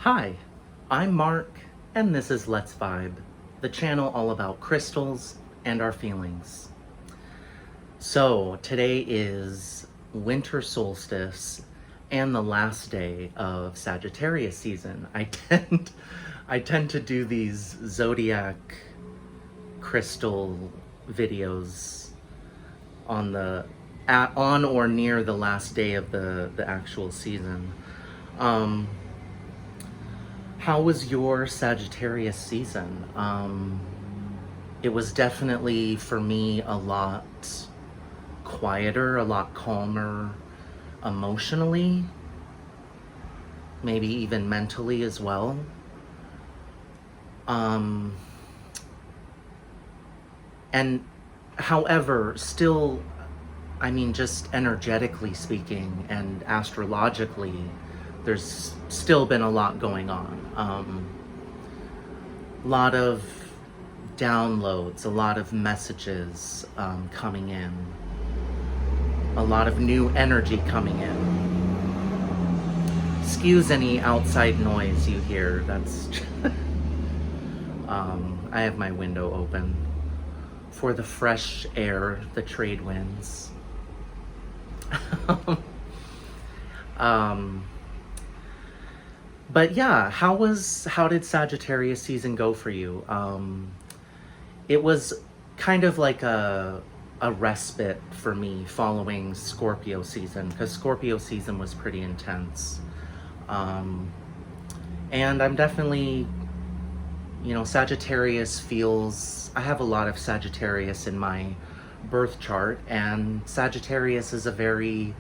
Hi, I'm Mark, and this is Let's Vibe, the channel all about crystals and our feelings. So, today is Winter Solstice and the last day of Sagittarius season. I tend to do these zodiac crystal videos on or near the last day of the actual season. How was your Sagittarius season? It was definitely, for me, a lot quieter, a lot calmer emotionally, maybe even mentally as well. And however, still, I mean, just energetically speaking and astrologically, there's still been a lot going on. A lot of downloads, a lot of messages coming in, a lot of new energy coming in. Excuse any outside noise you hear, that's... I have my window open for the fresh air, the trade winds. But yeah, how did Sagittarius season go for you? It was kind of like a respite for me following Scorpio season, because Scorpio season was pretty intense. And I'm definitely, Sagittarius feels, I have a lot of Sagittarius in my birth chart, and Sagittarius is a very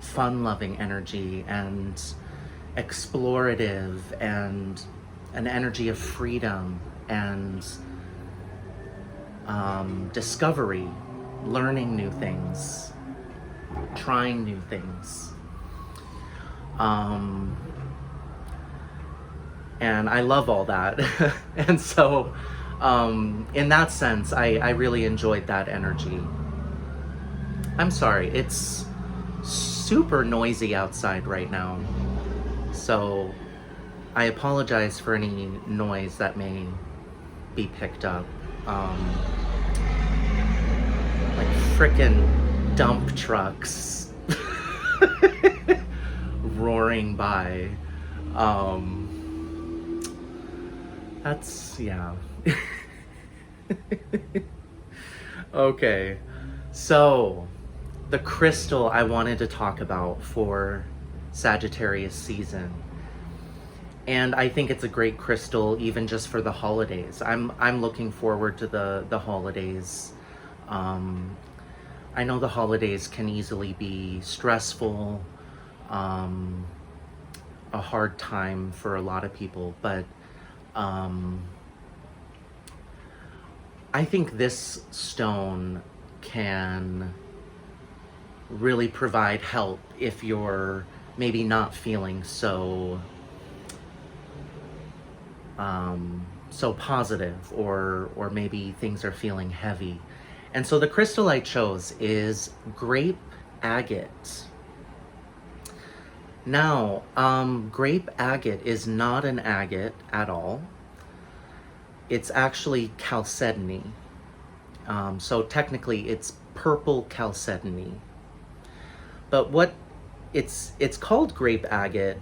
fun-loving energy and explorative and an energy of freedom and discovery, learning new things, trying new things. And I love all that. And so in that sense, I really enjoyed that energy. I'm sorry, it's super noisy outside right now. So I apologize for any noise that may be picked up. Like frickin' dump trucks roaring by. That's, yeah. Okay, so the crystal I wanted to talk about for Sagittarius season, and I think it's a great crystal even just for the holidays. I'm looking forward to the holidays. I know the holidays can easily be stressful, a hard time for a lot of people, but I think this stone can really provide help if you're maybe not feeling so positive, or maybe things are feeling heavy. And so the crystal I chose is Grape Agate. Now, Grape Agate is not an agate at all. It's actually chalcedony. So technically it's purple chalcedony. But what it's called Grape Agate,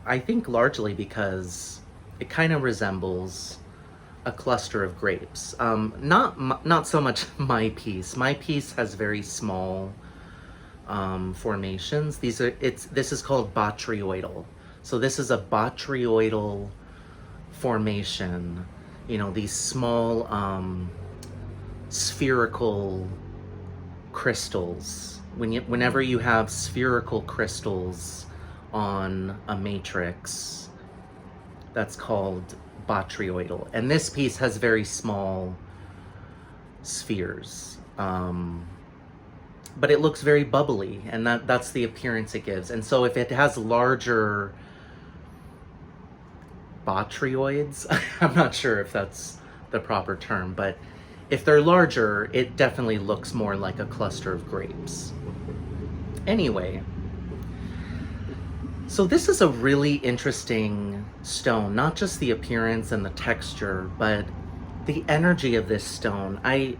I think largely because it kind of resembles a cluster of grapes. Not so much my piece. My piece has very small formations. This is called botryoidal. So this is a botryoidal formation. These small spherical crystals. Whenever you have spherical crystals on a matrix, that's called botryoidal. And this piece has very small spheres. But it looks very bubbly, and that's the appearance it gives. And so if it has larger botryoids, I'm not sure if that's the proper term, but if they're larger, it definitely looks more like a cluster of grapes. Anyway, So this is a really interesting stone, not just the appearance and the texture, but the energy of this stone. I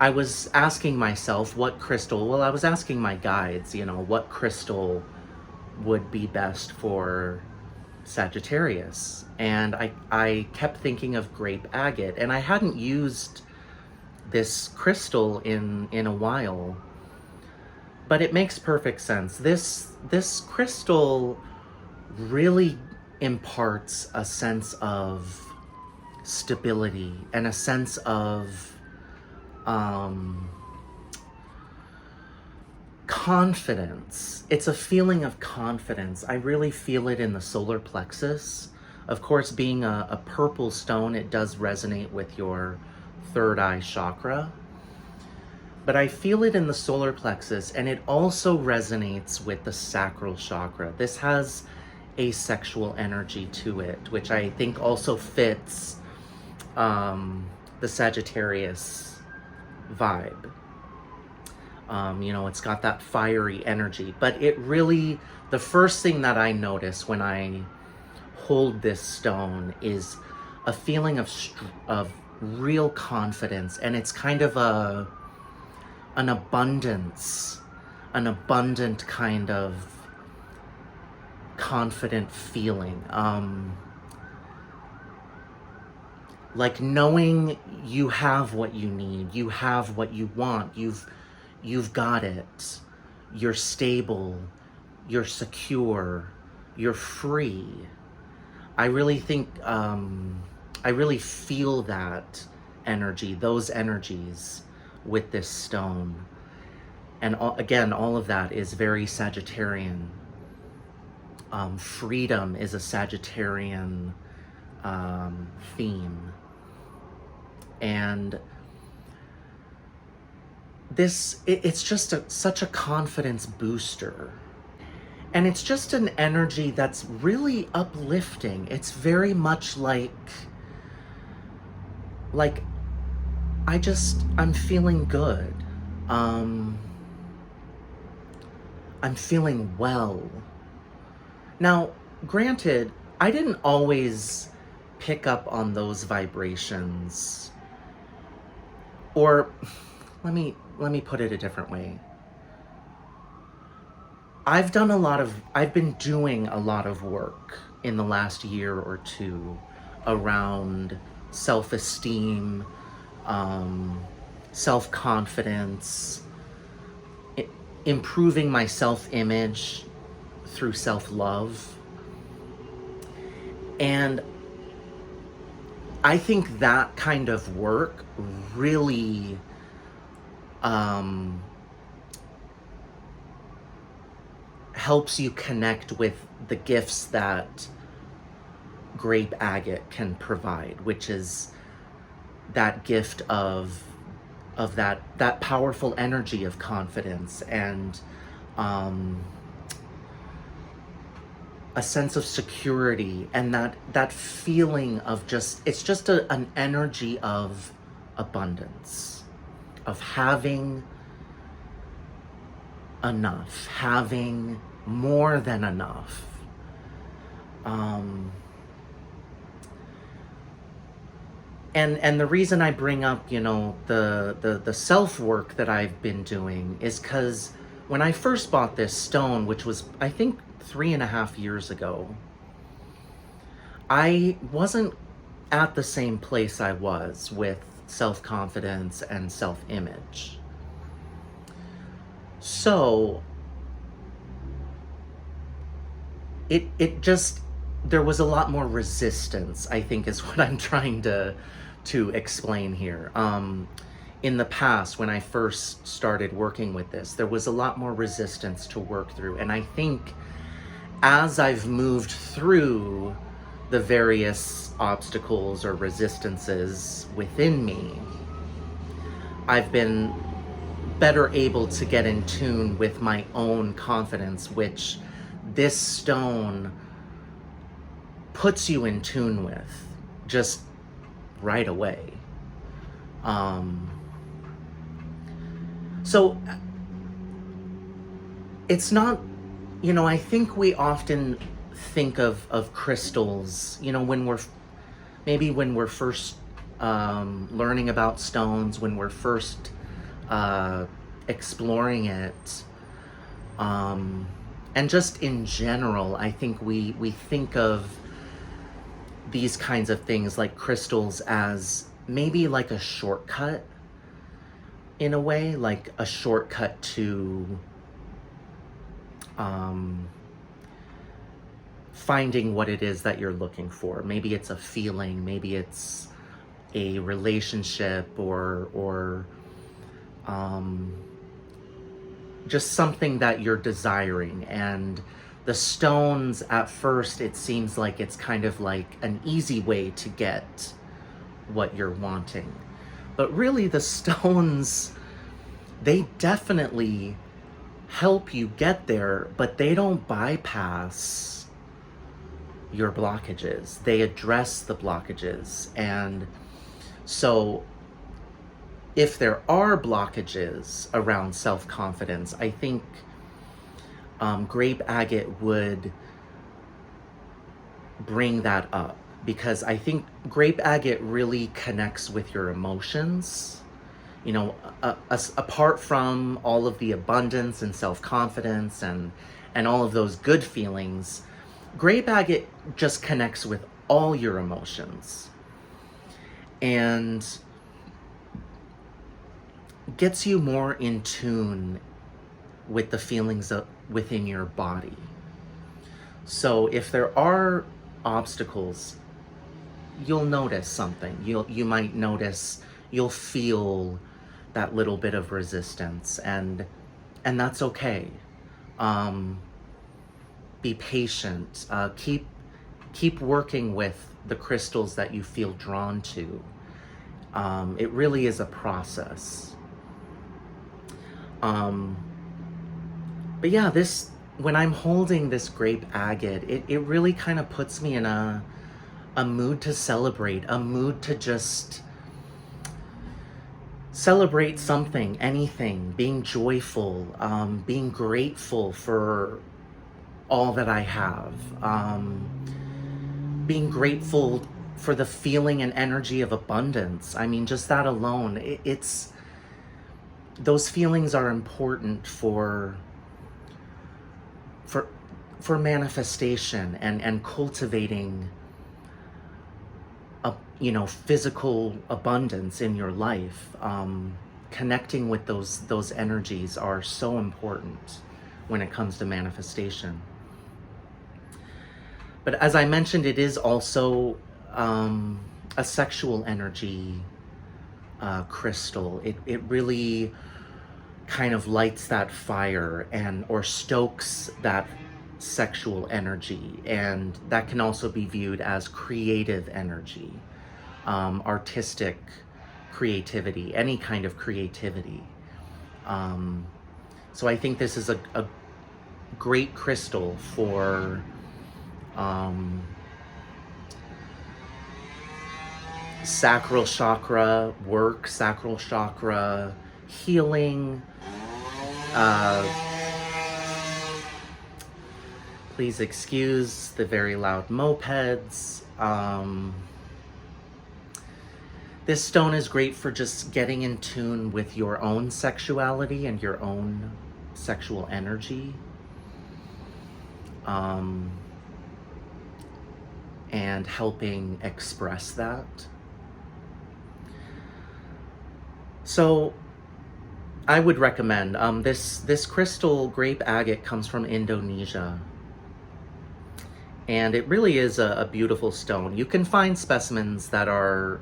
was asking myself what crystal, well, I was asking my guides, what crystal would be best for Sagittarius. And I kept thinking of grape agate, and I hadn't used this crystal in a while. But it makes perfect sense. This crystal really imparts a sense of stability and a sense of confidence. It's a feeling of confidence. I really feel it in the solar plexus. Of course, being a purple stone, it does resonate with your third eye chakra. But I feel it in the solar plexus, and it also resonates with the sacral chakra. This has a sexual energy to it, which I think also fits the Sagittarius vibe. It's got that fiery energy, but it really, the first thing that I notice when I hold this stone is a feeling of real confidence, and it's kind of an abundance, an abundant kind of confident feeling. Like knowing you have what you need, you have what you want, you've got it, you're stable, you're secure, you're free. I really think, I really feel that energy, those energies with this stone. And again, all of that is very Sagittarian. Freedom is a Sagittarian theme. And it's just such a confidence booster. And it's just an energy that's really uplifting. It's very much like I'm feeling good. I'm feeling well. Now, granted, I didn't always pick up on those vibrations. Or let me put it a different way. I've been doing a lot of work in the last year or two around self-esteem, self-confidence, improving my self-image through self-love. And I think that kind of work really helps you connect with the gifts that grape agate can provide, which is that gift of that powerful energy of confidence and a sense of security, and that feeling of it's just an energy of abundance, of having enough, having more than enough. And the reason I bring up, the self-work that I've been doing is because when I first bought this stone, which was, I think, 3.5 years ago, I wasn't at the same place I was with self-confidence and self-image. So there was a lot more resistance, I think, is what I'm trying to explain here. In the past, when I first started working with this, there was a lot more resistance to work through. And I think as I've moved through the various obstacles or resistances within me, I've been better able to get in tune with my own confidence, which this stone puts you in tune with just right away. So it's not, I think we often think of crystals, when we're first learning about stones, when we're first exploring it. And just in general, I think we think of these kinds of things like crystals as maybe like a shortcut, in a way, like a shortcut to finding what it is that you're looking for. Maybe it's a feeling, maybe it's a relationship, or just something that you're desiring. And the stones, at first, it seems like it's kind of like an easy way to get what you're wanting. But really, the stones, they definitely help you get there, but they don't bypass your blockages. They address the blockages. And so if there are blockages around self-confidence, I think grape agate would bring that up, because I think grape agate really connects with your emotions. Apart from all of the abundance and self-confidence and all of those good feelings, grape agate just connects with all your emotions and gets you more in tune with the feelings within your body. So if there are obstacles, you'll notice something. You might notice, you'll feel that little bit of resistance, and that's okay. Be patient. Keep working with the crystals that you feel drawn to. It really is a process. But yeah, when I'm holding this grape agate, it really kind of puts me in a mood to celebrate, a mood to just celebrate something, anything, being joyful, being grateful for all that I have, being grateful for the feeling and energy of abundance. I mean, just that alone, it's those feelings are important for manifestation and cultivating physical abundance in your life. Connecting with those energies are so important when it comes to manifestation. But as I mentioned, it is also a sexual energy crystal. It really kind of lights that fire or stokes that sexual energy, and that can also be viewed as creative energy, artistic creativity, any kind of creativity. So I think this is a great crystal for sacral chakra work, sacral chakra healing. Please excuse the very loud mopeds. This stone is great for just getting in tune with your own sexuality and your own sexual energy. And helping express that. So I would recommend this crystal, grape agate, comes from Indonesia. And it really is a beautiful stone. You can find specimens that are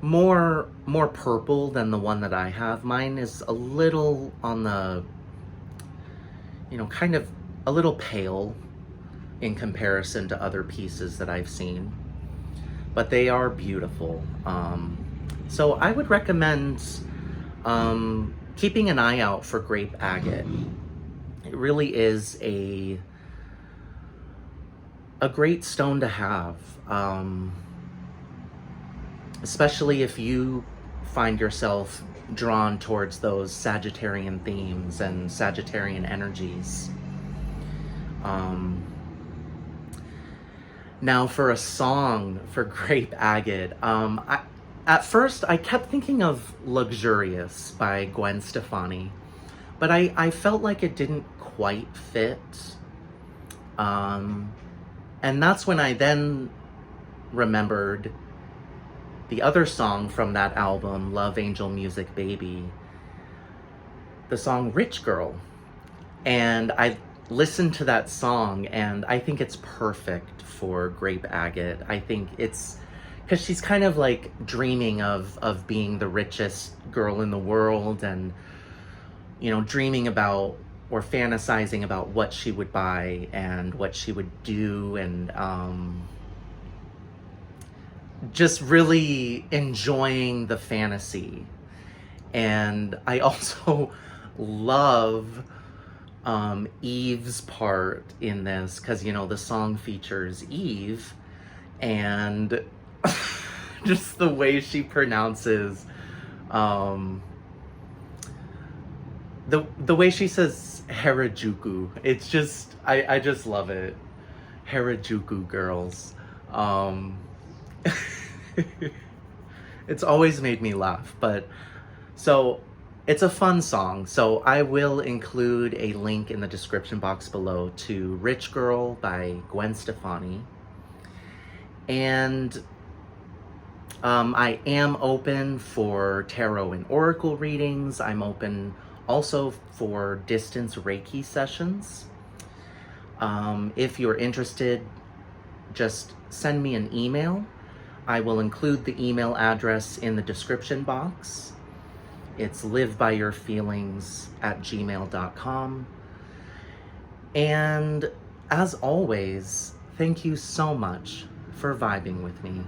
more purple than the one that I have. Mine is a little on the, kind of a little pale in comparison to other pieces that I've seen. But they are beautiful. So I would recommend keeping an eye out for grape agate. It really is a great stone to have, especially if you find yourself, drawn towards those Sagittarian themes and Sagittarian energies. Now for a song for Grape Agate, at first I kept thinking of Luxurious by Gwen Stefani, but I felt like it didn't quite fit. And that's when I then remembered the other song from that album, Love Angel Music Baby, the song Rich Girl. And I listened to that song and I think it's perfect for Grape Agate. I think it's because she's kind of like dreaming of being the richest girl in the world, and you know, dreaming about or fantasizing about what she would buy and what she would do, and just really enjoying the fantasy. And I also love Eve's part in this, because you know the song features Eve, and just the way she pronounces the way she says Harajuku, it's just I just love it. Harajuku girls. It's always made me laugh. But so it's a fun song, so I will include a link in the description box below to Rich Girl by Gwen Stefani. And I am open for tarot and oracle readings. I'm open also for distance Reiki sessions. If you're interested, just send me an email. I will include the email address in the description box. It's livebyyourfeelings@gmail.com. And as always, thank you so much for vibing with me.